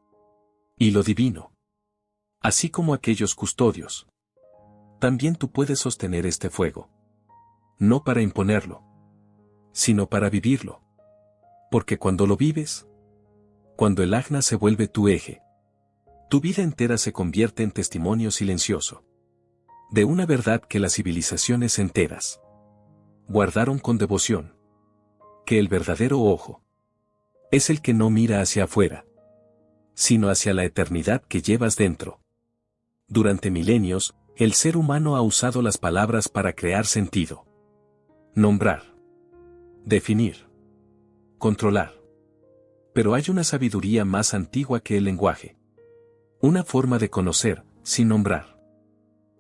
y lo divino. Así como aquellos custodios, también tú puedes sostener este fuego, no para imponerlo, sino para vivirlo. Porque cuando lo vives, cuando el ajna se vuelve tu eje, tu vida entera se convierte en testimonio silencioso de una verdad que las civilizaciones enteras guardaron con devoción, que el verdadero ojo es el que no mira hacia afuera, sino hacia la eternidad que llevas dentro. Durante milenios, el ser humano ha usado las palabras para crear sentido, nombrar, definir, controlar. Pero hay una sabiduría más antigua que el lenguaje. Una forma de conocer, sin nombrar.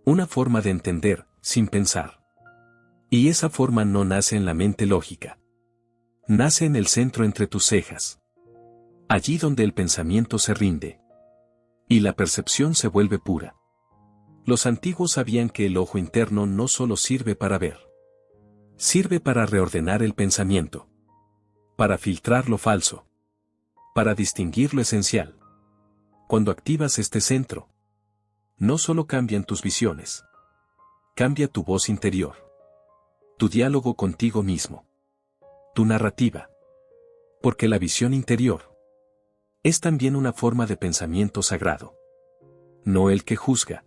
Una forma de entender, sin pensar. Y esa forma no nace en la mente lógica. Nace en el centro entre tus cejas. Allí donde el pensamiento se rinde. Y la percepción se vuelve pura. Los antiguos sabían que el ojo interno no solo sirve para ver. Sirve para reordenar el pensamiento. Para filtrar lo falso. Para distinguir lo esencial. Cuando activas este centro, no solo cambian tus visiones. Cambia tu voz interior. Tu diálogo contigo mismo. Tu narrativa. Porque la visión interior es también una forma de pensamiento sagrado. No el que juzga.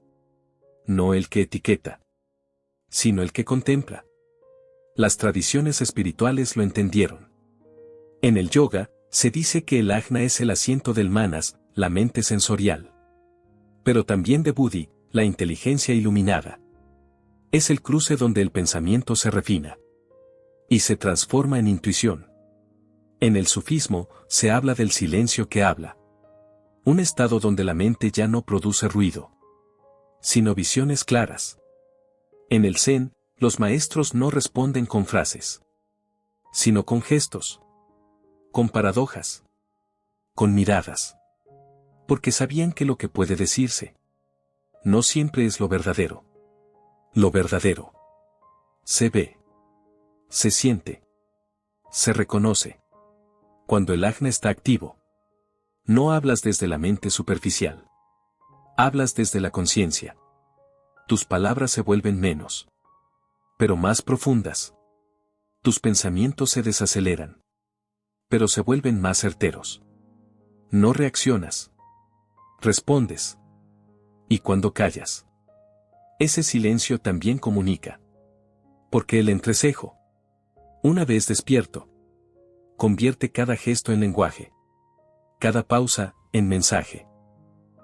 No el que etiqueta. Sino el que contempla. Las tradiciones espirituales lo entendieron. En el yoga, se dice que el ajna es el asiento del manas, la mente sensorial. Pero también de buddhi, la inteligencia iluminada. Es el cruce donde el pensamiento se refina y se transforma en intuición. En el sufismo, se habla del silencio que habla. Un estado donde la mente ya no produce ruido, sino visiones claras. En el zen, Los maestros no responden con frases, sino con gestos, con paradojas, con miradas. Porque sabían que lo que puede decirse no siempre es lo verdadero. Lo verdadero se ve, se siente, se reconoce. Cuando el ajna está activo, no hablas desde la mente superficial. Hablas desde la conciencia. Tus palabras se vuelven menos, pero más profundas. Tus pensamientos se desaceleran, pero se vuelven más certeros. No reaccionas. Respondes. Y cuando callas, ese silencio también comunica. Porque el entrecejo, una vez despierto, convierte cada gesto en lenguaje, cada pausa en mensaje,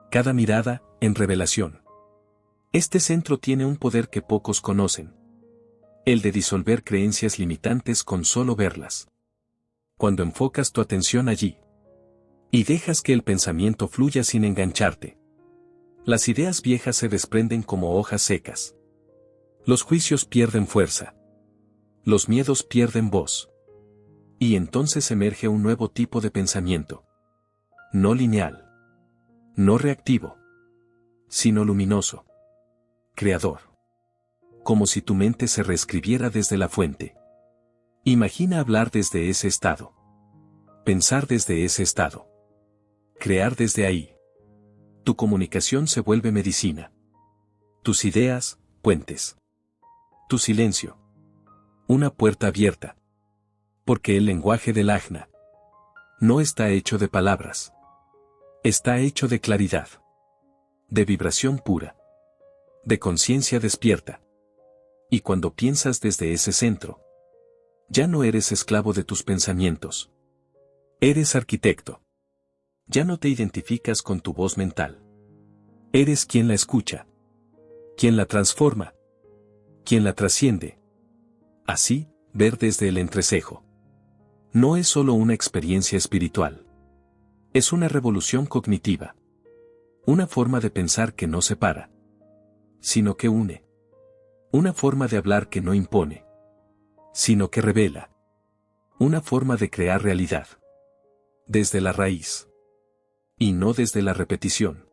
cada mirada en revelación. Este centro tiene un poder que pocos conocen, el de disolver creencias limitantes con solo verlas. Cuando enfocas tu atención allí y dejas que el pensamiento fluya sin engancharte, las ideas viejas se desprenden como hojas secas. Los juicios pierden fuerza. Los miedos pierden voz. Y entonces emerge un nuevo tipo de pensamiento. No lineal. No reactivo. Sino luminoso. Creador. Como si tu mente se reescribiera desde la fuente. Imagina hablar desde ese estado. Pensar desde ese estado. Crear desde ahí. Tu comunicación se vuelve medicina. Tus ideas, puentes. Tu silencio. Una puerta abierta. Porque el lenguaje del ajna no está hecho de palabras. Está hecho de claridad. De vibración pura. De conciencia despierta. Y cuando piensas desde ese centro, ya no eres esclavo de tus pensamientos. Eres arquitecto. Ya no te identificas con tu voz mental. Eres quien la escucha. Quien la transforma. Quien la trasciende. Así, ver desde el entrecejo no es solo una experiencia espiritual. Es una revolución cognitiva. Una forma de pensar que no separa, sino que une. Una forma de hablar que no impone, sino que revela. Una forma de crear realidad. Desde la raíz. Y no desde la repetición.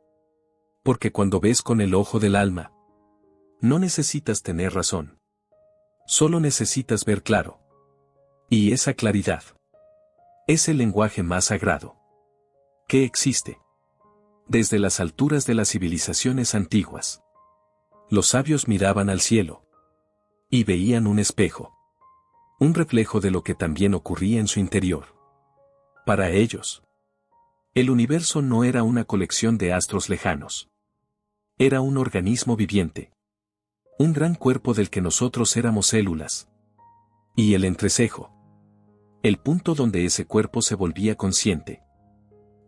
Porque cuando ves con el ojo del alma, no necesitas tener razón. Solo necesitas ver claro. Y esa claridad es el lenguaje más sagrado que existe. Desde las alturas de las civilizaciones antiguas, los sabios miraban al cielo y veían un espejo. Un reflejo de lo que también ocurría en su interior. Para ellos, el universo no era una colección de astros lejanos. Era un organismo viviente. Un gran cuerpo del que nosotros éramos células. Y el entrecejo. El punto donde ese cuerpo se volvía consciente.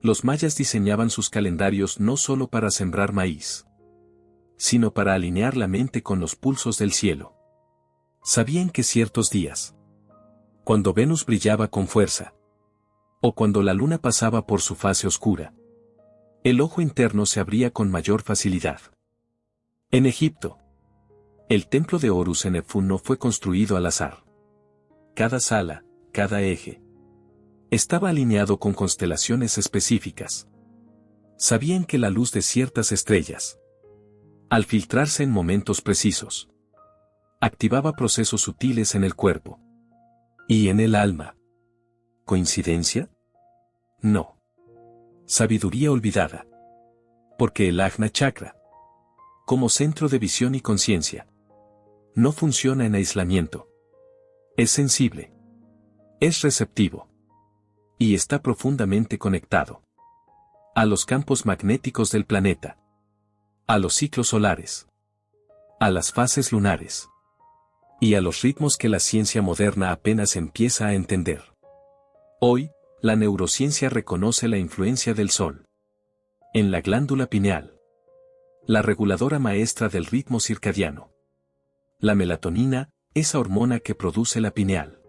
Los mayas diseñaban sus calendarios no solo para sembrar maíz, sino para alinear la mente con los pulsos del cielo. Sabían que ciertos días, cuando Venus brillaba con fuerza, o cuando la luna pasaba por su fase oscura, el ojo interno se abría con mayor facilidad. En Egipto, el templo de Horus en Edfu no fue construido al azar. Cada sala, cada eje, estaba alineado con constelaciones específicas. Sabían que la luz de ciertas estrellas, al filtrarse en momentos precisos, activaba procesos sutiles en el cuerpo y en el alma. ¿Coincidencia? No. Sabiduría olvidada. Porque el Ajna Chakra, como centro de visión y conciencia, no funciona en aislamiento. Es sensible. Es receptivo. Y está profundamente conectado a los campos magnéticos del planeta, a los ciclos solares, a las fases lunares y a los ritmos que la ciencia moderna apenas empieza a entender. Hoy, la neurociencia reconoce la influencia del Sol en la glándula pineal, la reguladora maestra del ritmo circadiano. La melatonina, esa hormona que produce la pineal,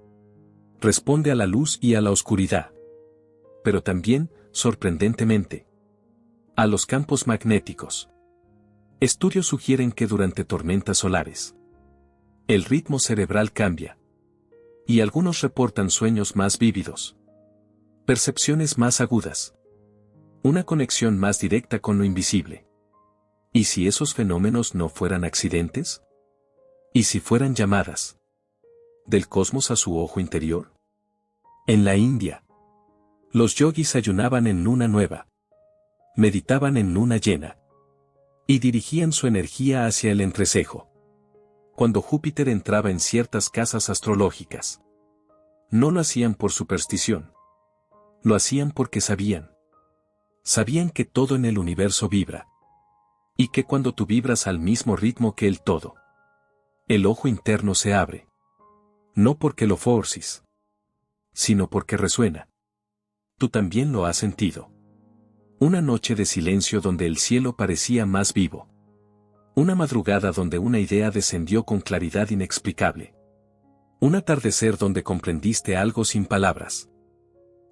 responde a la luz y a la oscuridad. Pero también, sorprendentemente, a los campos magnéticos. Estudios sugieren que durante tormentas solares, El ritmo cerebral cambia. Y algunos reportan sueños más vívidos. Percepciones más agudas. Una conexión más directa con lo invisible. ¿Y si esos fenómenos no fueran accidentes? ¿Y si fueran llamadas del cosmos a su ojo interior? En la India, los yogis ayunaban en luna nueva, meditaban en luna llena y dirigían su energía hacia el entrecejo. Cuando Júpiter entraba en ciertas casas astrológicas, no lo hacían por superstición. Lo hacían porque sabían. Sabían que todo en el universo vibra. Y que cuando tú vibras al mismo ritmo que el todo, el ojo interno se abre. No porque lo forces, sino porque resuena. Tú también lo has sentido. Una noche de silencio donde el cielo parecía más vivo. Una madrugada donde una idea descendió con claridad inexplicable. Un atardecer donde comprendiste algo sin palabras.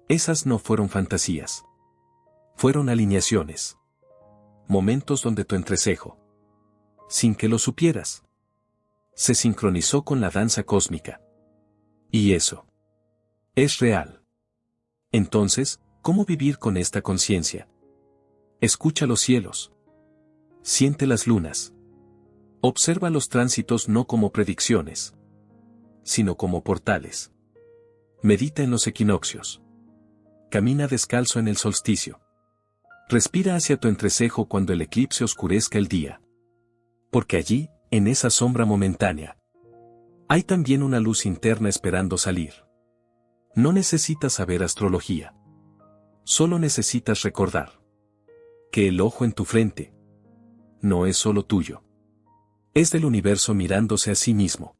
Esas no fueron fantasías. Fueron alineaciones. Momentos donde tu entrecejo, sin que lo supieras, se sincronizó con la danza cósmica. Y eso es real. Entonces, ¿cómo vivir con esta conciencia? Escucha los cielos. Siente las lunas. Observa los tránsitos no como predicciones, sino como portales. Medita en los equinoccios. Camina descalzo en el solsticio. Respira hacia tu entrecejo cuando el eclipse oscurezca el día. Porque allí, en esa sombra momentánea, hay también una luz interna esperando salir. No necesitas saber astrología. Solo necesitas recordar que el ojo en tu frente no es solo tuyo. Es del universo mirándose a sí mismo.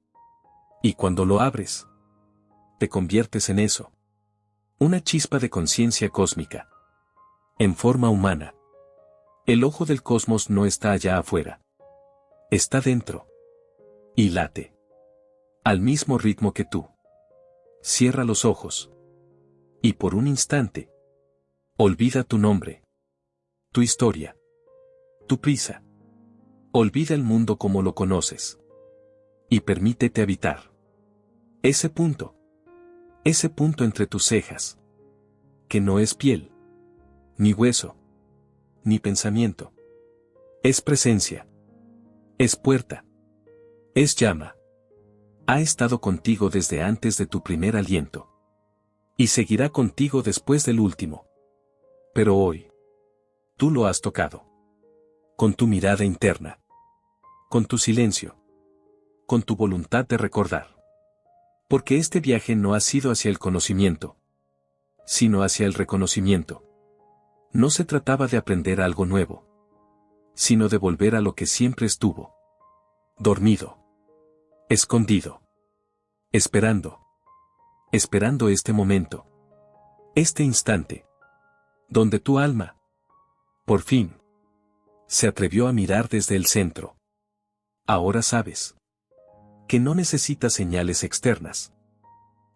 Y cuando lo abres, te conviertes en eso. Una chispa de conciencia cósmica. En forma humana. El ojo del cosmos no está allá afuera. Está dentro. Y late. Al mismo ritmo que tú. Cierra los ojos. Y por un instante, olvida tu nombre. Tu historia. Tu prisa. Olvida el mundo como lo conoces. Y permítete habitar. Ese punto. Ese punto entre tus cejas. Que no es piel. Ni hueso. Ni pensamiento. Es presencia. Es puerta. Es llama. Ha estado contigo desde antes de tu primer aliento. Y seguirá contigo después del último. Pero hoy, tú lo has tocado. Con tu mirada interna. Con tu silencio. Con tu voluntad de recordar. Porque este viaje no ha sido hacia el conocimiento, sino hacia el reconocimiento. No se trataba de aprender algo nuevo, sino de volver a lo que siempre estuvo. Dormido. Escondido. Esperando. Esperando este momento. Este instante. Donde tu alma, por fin, se atrevió a mirar desde el centro. Ahora sabes que no necesitas señales externas.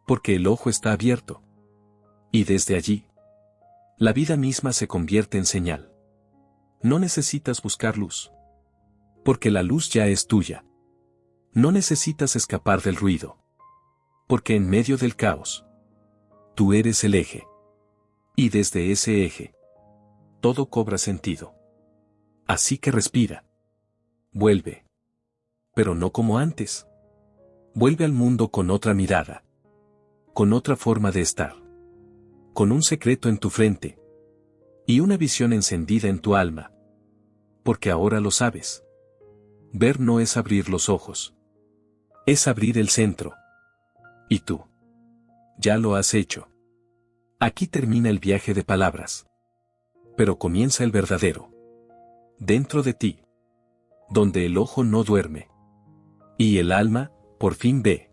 Porque el ojo está abierto. Y desde allí, la vida misma se convierte en señal. No necesitas buscar luz. Porque la luz ya es tuya. No necesitas escapar del ruido. Porque en medio del caos, tú eres el eje. Y desde ese eje, todo cobra sentido. Así que respira. Vuelve. Pero no como antes. Vuelve al mundo con otra mirada. Con otra forma de estar. Con un secreto en tu frente. Y una visión encendida en tu alma. Porque ahora lo sabes. Ver no es abrir los ojos. Es abrir el centro. Y tú. Ya lo has hecho. Aquí termina el viaje de palabras. Pero comienza el verdadero. Dentro de ti. Donde el ojo no duerme. Y el alma, por fin ve.